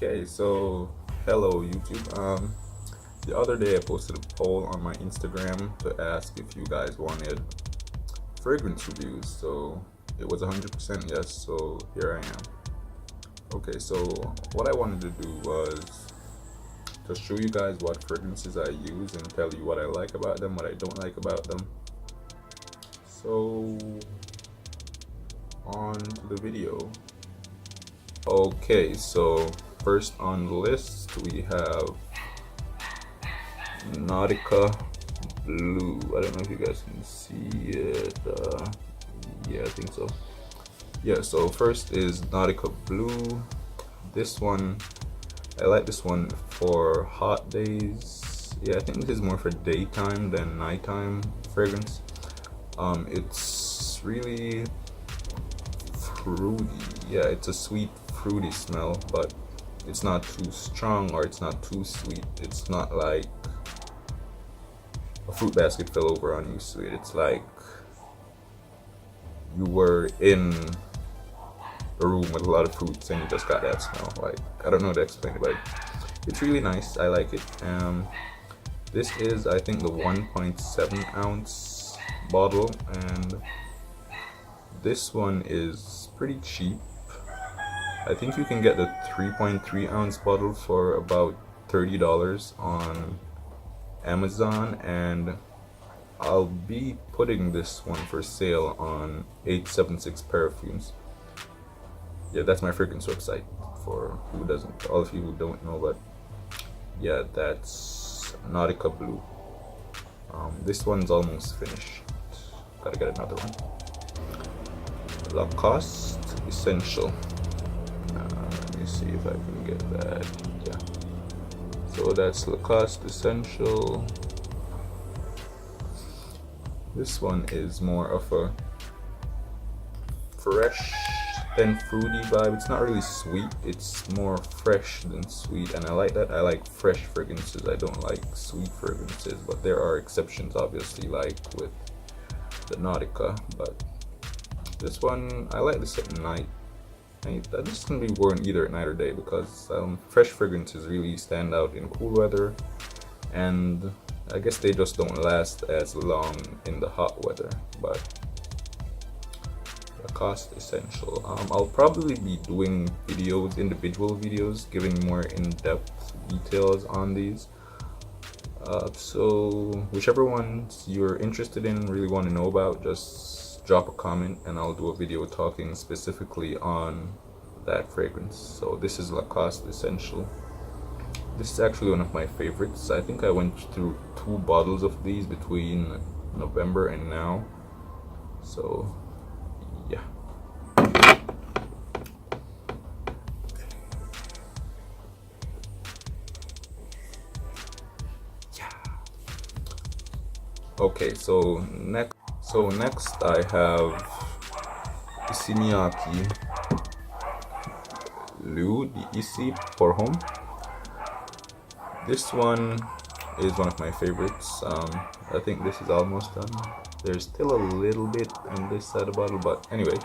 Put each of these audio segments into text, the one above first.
Okay, so hello YouTube. The other day I posted a poll on my Instagram to ask if you guys wanted fragrance reviews. So it was 100% yes, so here I am. Okay, so what I wanted to do was to show you guys what fragrances I use and tell you what I like about them, what I don't like about them. So on to the video. Okay, so first on the list we have Nautica Blue. I don't know if you guys can see it. Yeah, I think so. Yeah, so first is Nautica Blue. This one, I like this one for hot days. Yeah, I think this is more for daytime than nighttime fragrance. It's really fruity. Yeah, it's a sweet fruity smell, but it's not too strong or it's not too sweet. It's not like a fruit basket fell over on you sweet. It's like you were in a room with a lot of fruits and you just got that smell. Like, I don't know how to explain it, but it's really nice. I like it. This is, I think, the 1.7 ounce bottle, and this one is pretty cheap. I think you can get the 3.3 ounce bottle for about $30 on Amazon, and I'll be putting this one for sale on 876 Perfumes. Yeah, that's my fragrance website for who doesn't, all of you who don't know, but yeah, that's Nautica Blue. This one's almost finished. Gotta get another one. Lacoste Essential. Let me see if I can get that. Yeah. So that's Lacoste Essential. This one is more of a fresh and fruity vibe. It's not really sweet, it's more fresh than sweet, and I like that. I like fresh fragrances. I don't like sweet fragrances, but there are exceptions, obviously, like with the Nautica. But this one, I like this at night. This can be worn either at night or day, because fresh fragrances really stand out in cool weather, and I guess they just don't last as long in the hot weather. But Lacoste Essential. I'll probably be doing videos, individual videos, giving more in-depth details on these. So whichever ones you're interested in, really want to know about, just drop a comment and I'll do a video talking specifically on that fragrance. So this is Lacoste Essential. This is actually one of my favorites. I think I went through 2 bottles of these between November and now. So yeah. Okay, so next I have Miyake Blue, the Issey for Homme. This one is one of my favorites. I think this is almost done. There's still a little bit on this side of the bottle, but anyway,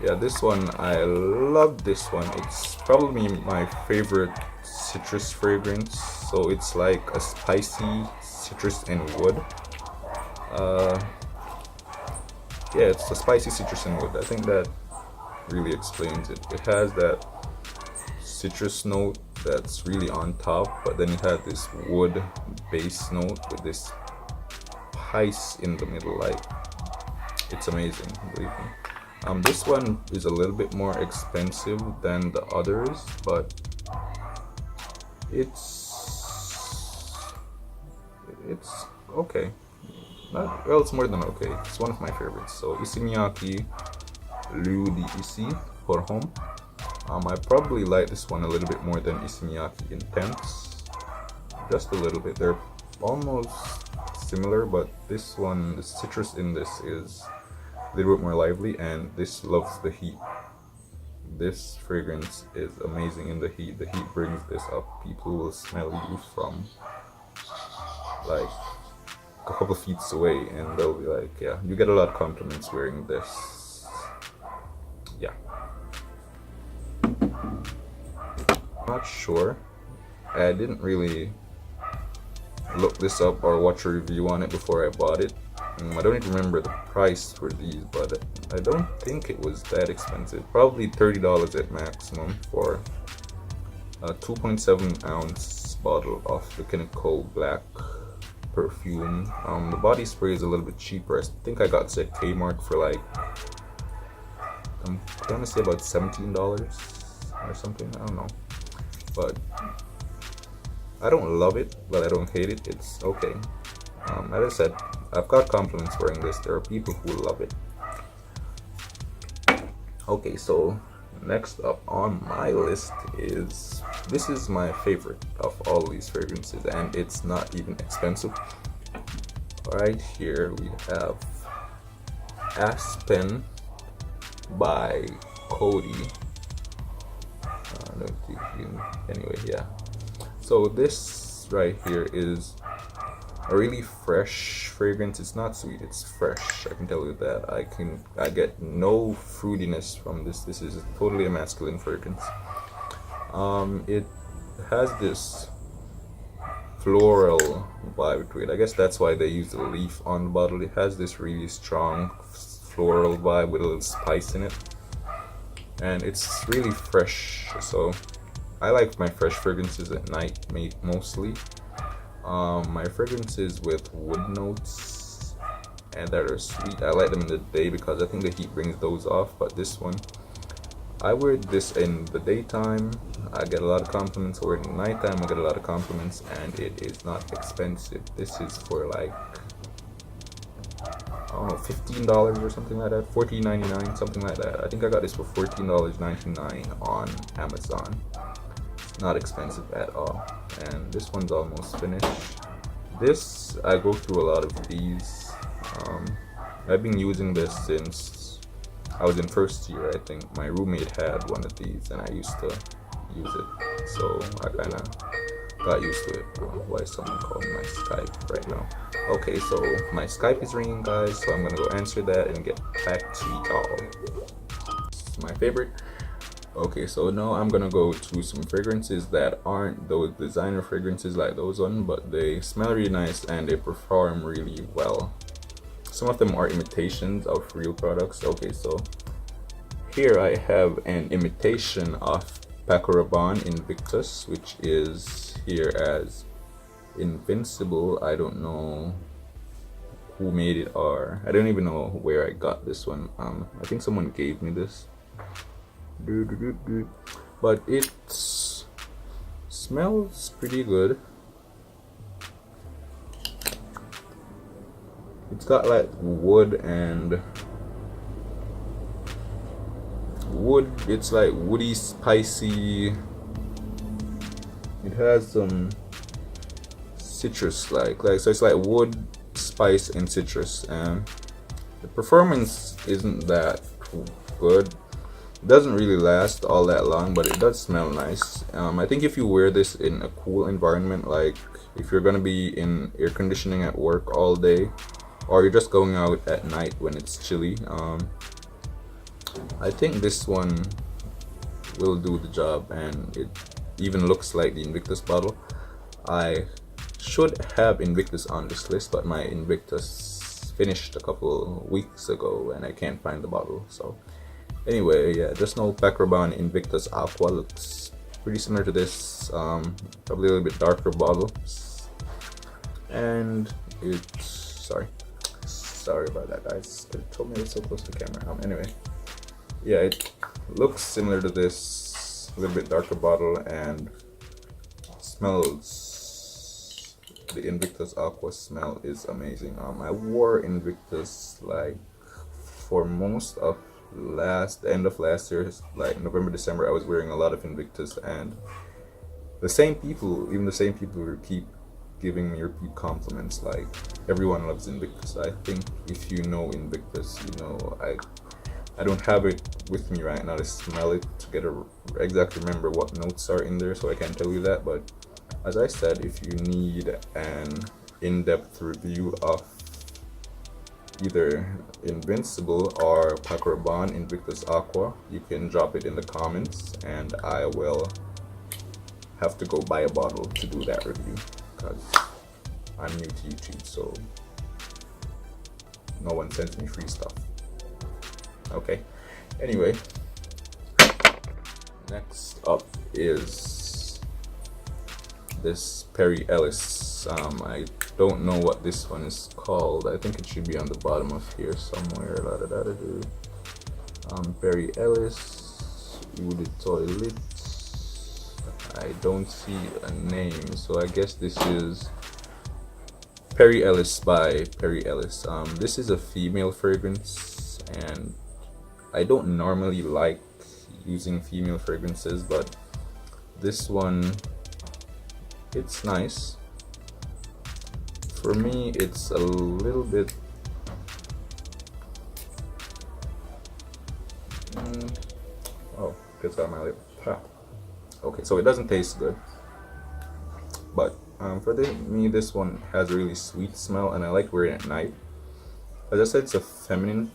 yeah, this one, I love this one. It's probably my favorite citrus fragrance. So it's like a spicy citrus and wood. Yeah, it's a spicy citrus and wood. I think that really explains it. It has that citrus note that's really on top, but then you have this wood base note with this spice in the middle. Like, it's amazing, believe me. This one is a little bit more expensive than the others, but it's okay. Well, it's more than okay. It's one of my favorites. So Miyake Blue, the Issey for Homme. I probably like this one a little bit more than Miyake Intense. Just a little bit. They're almost similar, but this one, the citrus in this is a little bit more lively, and this loves the heat. This fragrance is amazing in the heat. The heat brings this up. People will smell you from like a couple feet away and they'll be like, yeah, you get a lot of compliments wearing this. Yeah. not sure. I didn't really look this up or watch a review on it before I bought it. I don't even remember the price for these, but I don't think it was that expensive. Probably $30 at maximum for a 2.7 ounce bottle of the Kenneth Black perfume. The body spray is a little bit cheaper. I think I got it at Kmart for like, I'm gonna say about $17 or something. I don't know, but I don't love it, but I don't hate it. It's okay. As I said, I've got compliments wearing this. There are people who love it. Okay, so next up on my list is, this is my favorite of all these fragrances, and it's not even expensive. Right here we have Aspen by Coty. Anyway, yeah. So this right here is a really fresh fragrance. It's not sweet, it's fresh. I can tell you that. I get no fruitiness from this. This is totally a masculine fragrance. It has this floral vibe to it. I guess that's why they use the leaf on the bottle. It has this really strong floral vibe with a little spice in it, and it's really fresh. So I like my fresh fragrances at night, mostly. My fragrances with wood notes and that are sweet, I like them in the day because I think the heat brings those off. But this one, I wear this in the daytime, I get a lot of compliments. Or in the nighttime, I get a lot of compliments, and it is not expensive. This is for like, I don't know, $15 or something like that, $14.99, something like that. I think I got this for $14.99 on Amazon. Not expensive at all. And this one's almost finished. This, I go through a lot of these. I've been using this since I was in first year. I think my roommate had one of these and I used to use it, so I kind of got used to it. Why is someone calling my Skype right now? Okay, so my Skype is ringing, guys, so I'm gonna go answer that and get back to y'all. My favorite. Okay, so now I'm gonna go to some fragrances that aren't those designer fragrances like those ones, but they smell really nice and they perform really well. Some of them are imitations of real products. Okay, so here I have an imitation of Rabbane Invictus, which is here as Invincible. I don't know who made it, or I don't even know where I got this one. I think someone gave me this. But it smells pretty good. It's got like wood and wood. It's like woody, spicy. It has some citrus like so it's like wood, spice, and citrus. And the performance isn't that good. It doesn't really last all that long, but it does smell nice. I think if you wear this in a cool environment, like if you're gonna be in air conditioning at work all day, or you're just going out at night when it's chilly, I think this one will do the job. And it even looks like the Invictus bottle. I should have Invictus on this list, but my Invictus finished a couple weeks ago and I can't find the bottle. So anyway, yeah, just know Rabbane Invictus Aqua looks pretty similar to this, probably a little bit darker bottle, and it's sorry about that, guys. It told me it's so close to the camera. Anyway, yeah, it looks similar to this, a little bit darker bottle, and smells. The Invictus Aqua smell is amazing. I wore Invictus like for most of end of last year, like November, December. I was wearing a lot of Invictus, and the same people who keep giving me repeat compliments. Like, everyone loves Invictus. I think if you know Invictus, you know I don't have it with me right now to smell it to exactly remember what notes are in there, so I can't tell you that. But as I said, if you need an in-depth review of either Invincible or Rabbane Invictus Aqua, you can drop it in the comments and I will have to go buy a bottle to do that review because I'm new to YouTube, so no one sends me free stuff. Okay, anyway, next up is this Perry Ellis. I don't know what this one is called. I think it should be on the bottom of here somewhere. Perry Ellis, Eau de Toilette. I don't see a name, so I guess this is Perry Ellis by Perry Ellis. This is a female fragrance, and I don't normally like using female fragrances, but this one, it's nice. For me, it's a little bit oh, it's got my lip. Okay, so it doesn't taste good, but for me, this one has a really sweet smell, and I like wearing it at night. As I said, it's a feminine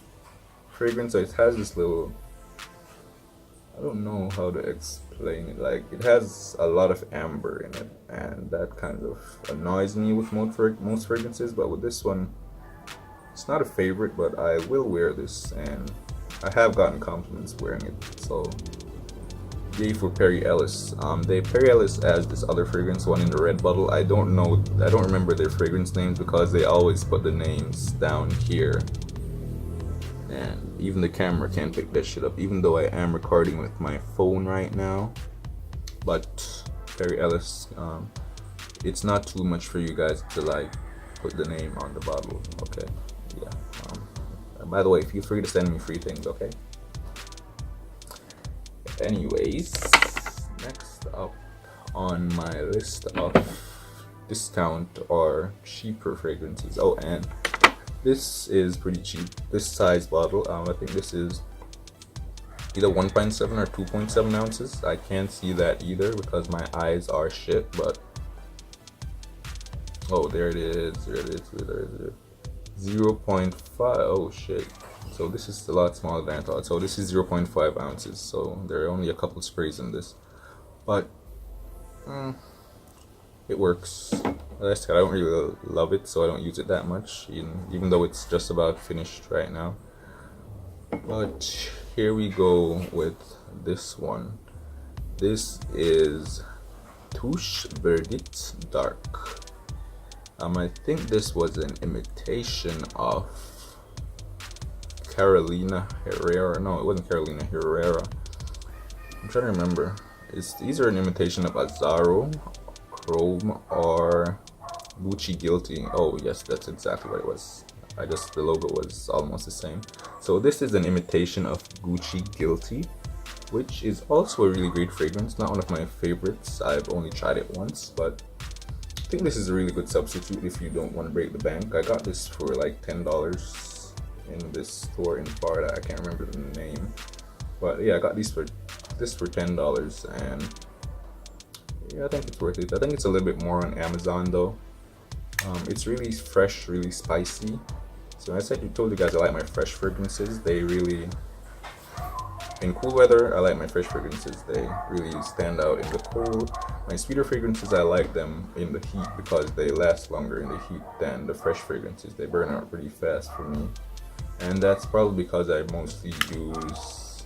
fragrance, so it has this little, I don't know how to explain it, like it has a lot of amber in it, and that kind of annoys me with most fragrances. But with this one, it's not a favorite, but I will wear this, and I have gotten compliments wearing it, so yay for Perry Ellis. Perry Ellis has this other fragrance, one in the red bottle. I don't remember their fragrance names because they always put the names down here, and even the camera can't pick that shit up, even though I am recording with my phone right now. But Perry Ellis, it's not too much for you guys to like put the name on the bottle. Okay, yeah. By the way, feel free to send me free things, okay? Anyways, next up on my list of discount or cheaper fragrances. Oh, and this is pretty cheap. This size bottle, I think this is either 1.7 or 2.7 ounces. I can't see that either because my eyes are shit, but oh, there it is. There it is. 0.5. Oh shit. So this is a lot smaller than I thought. So this is 0.5 ounces. So there are only a couple sprays in this, but it works. As I said, I don't really love it, so I don't use it that much, even though it's just about finished right now. But here we go with this one. This is Touche Verdicts Dark. I think this was an imitation of Carolina Herrera. No, it wasn't Carolina Herrera. I'm trying to remember. These are an imitation of Azzaro, Chrome, or Gucci Guilty. Oh yes, that's exactly what it was. The logo was almost the same. So this is an imitation of Gucci Guilty, which is also a really great fragrance. Not one of my favorites. I've only tried it once, but I think this is a really good substitute if you don't want to break the bank. I got this for like $10 in this store in Florida. I can't remember the name, but yeah, I got this for $10, and yeah, I think it's worth it. I think it's a little bit more on Amazon though. It's really fresh, really spicy. So as I told you guys, I like my fresh fragrances. They really, in cool weather, I like my fresh fragrances. They really stand out in the cold. My sweeter fragrances, I like them in the heat because they last longer in the heat than the fresh fragrances. They burn out pretty fast for me, and that's probably because I mostly use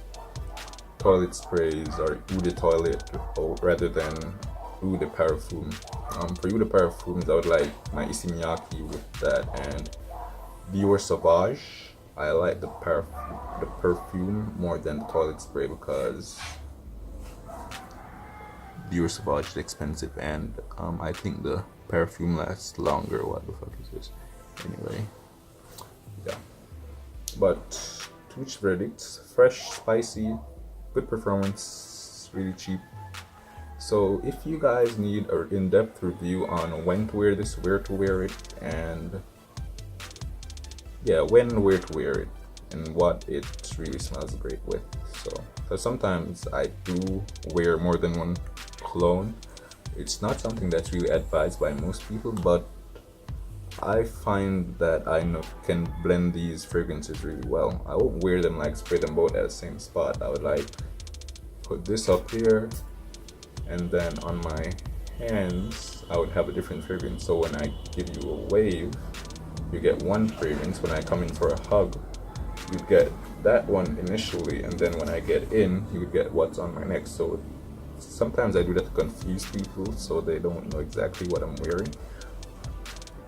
toilet sprays or eau de toilette rather than eau de parfum. For eau de parfums, I would like my Issey Miyake with that, and Dior Sauvage. I like the perfume more than the toilet spray because Dior Sauvage is expensive, and I think the perfume lasts longer. What the fuck is this? Anyway, yeah. But Touche Verdicts, fresh, spicy, good performance, really cheap. So if you guys need an in-depth review on when to wear this, where to wear it, and yeah, where to wear it, and what it really smells great with. So sometimes I do wear more than one cologne. It's not something that's really advised by most people, but I find that I can blend these fragrances really well. I won't wear them like spray them both at the same spot. I would like put this up here and then on my hands I would have a different fragrance. So when I give you a wave, you get one fragrance. When I come in for a hug, you get that one initially, and then when I get in, you would get what's on my neck. So sometimes I do that to confuse people so they don't know exactly what I'm wearing.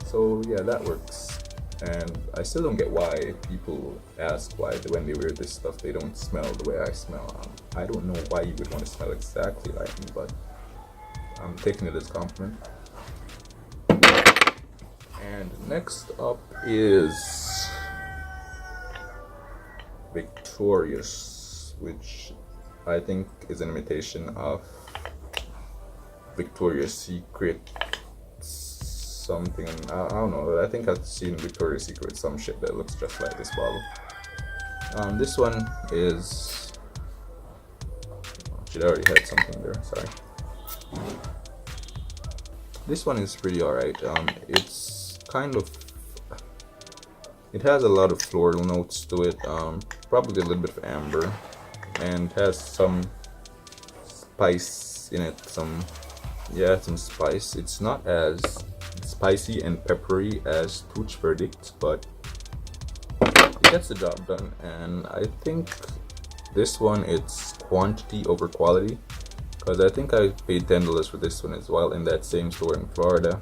So yeah, that works. And I still don't get why people ask why when they wear this stuff they don't smell the way I smell. I don't know why you would want to smell exactly like me, but I'm taking it as a compliment. And next up is Victorious, which I think is an imitation of Victoria's Secret something. I don't know, I think I've seen Victoria's Secret some shit that looks just like this bottle. This one is, should already had something there, sorry. This one is pretty alright. It's kind of, it has a lot of floral notes to it, probably a little bit of amber, and has some spice in it, some spice. It's not as spicy and peppery as Touche Verdict, but it gets the job done. And I think this one, it's quantity over quality, because I think I paid $10 for this one as well in that same store in Florida.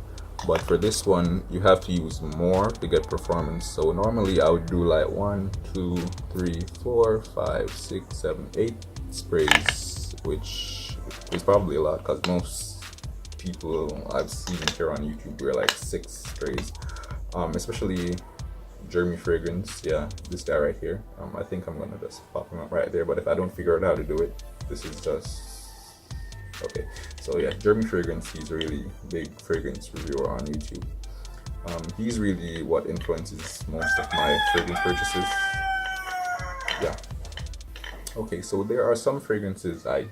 But for this one, you have to use more to get performance. So normally I would do like 1, 2, 3, 4, 5, 6, 7, 8 sprays, which is probably a lot because most people I've seen here on YouTube wear like 6 sprays. Especially Jeremy Fragrance, yeah, this guy right here. I think I'm gonna just pop him up right there, but if I don't figure out how to do it, this is just okay. So yeah, Jeremy Fragrance, he's a really big fragrance reviewer on YouTube. He's really what influences most of my fragrance purchases. Yeah. Okay, so there are some fragrances I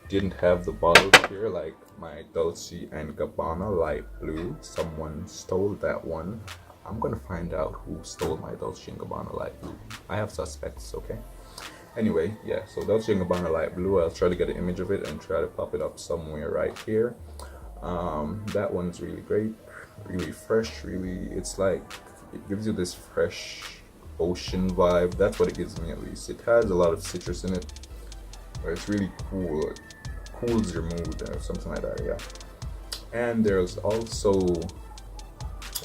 didn't have the bottles here, like my dolce&gabbana light blue. Someone stole that one. I'm gonna find out who stole my dolce&gabbana light blue. I have suspects, okay? Anyway, yeah, so dolce&gabbana light blue, I'll try to get an image of it and try to pop it up somewhere right here. That one's really great, really fresh, really, it's like, it gives you this fresh ocean vibe. That's what it gives me, at least. It has a lot of citrus in it, but it's really cool. It cools your mood or something like that, yeah. And there's also,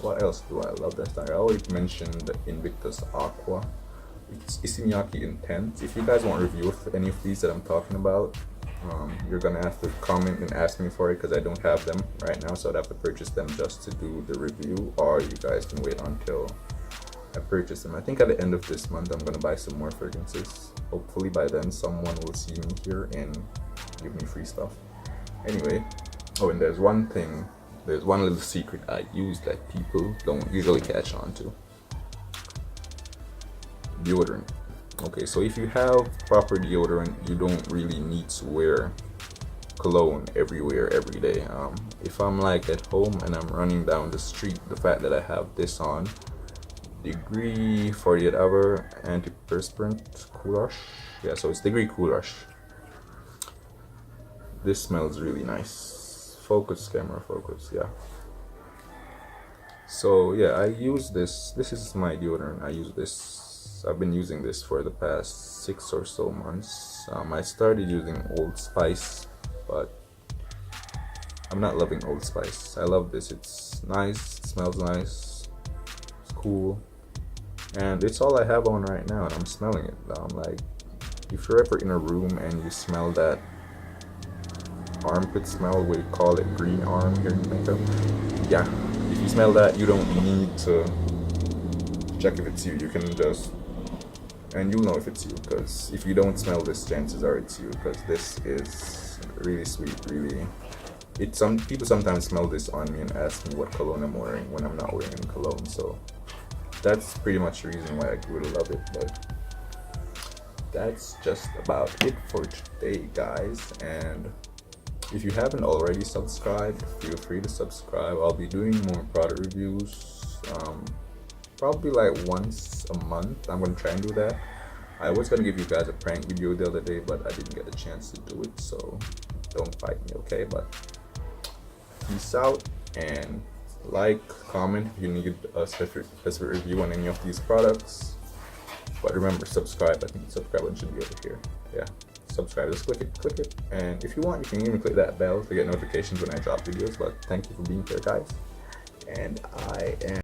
what else do I love that time? I already mentioned the Invictus Aqua. It's Issey Miyake Intense. If you guys want a review of any of these that I'm talking about, you're gonna have to comment and ask me for it because I don't have them right now, so I'd have to purchase them just to do the review, or you guys can wait until I purchase them. I think at the end of this month I'm gonna buy some more fragrances. Hopefully by then someone will see me here and give me free stuff. Anyway, oh, and there's one little secret I use that people don't usually catch on to. Deodorant. Okay, so if you have proper deodorant, you don't really need to wear cologne everywhere every day. If I'm like at home and I'm running down the street, the fact that I have this on, Degree 48 Hour Antiperspirant Cool Rush. Yeah, so it's Degree Cool Rush. This smells really nice. Focus, camera, focus, yeah. So yeah, I use this. This is my deodorant. I use this. I've been using this for the past 6 or so months. I started using Old Spice, but I'm not loving Old Spice. I love this. It's nice, it smells nice, it's cool, and it's all I have on right now, and I'm smelling it. Like, if you're ever in a room and you smell that armpit smell, we call it green arm here in makeup. Yeah, if you smell that, you don't need to check if it's you. You can just, and you'll know if it's you, because if you don't smell this, chances are it's you, because this is really sweet, really. Some people sometimes smell this on me and ask me what cologne I'm wearing when I'm not wearing any cologne, so that's pretty much the reason why I really love it. But that's just about it for today, guys, and if you haven't already subscribed, feel free to subscribe. I'll be doing more product reviews, probably like once a month. I'm gonna try and do that. I was gonna give you guys a prank video the other day, but I didn't get a chance to do it, so don't fight me, okay? But peace out, and like, comment if you need a specific review on any of these products. But remember, subscribe. I think the subscribe button should be over here. Yeah, subscribe. Just click it. And if you want, you can even click that bell to get notifications when I drop videos. But thank you for being here, guys. And I am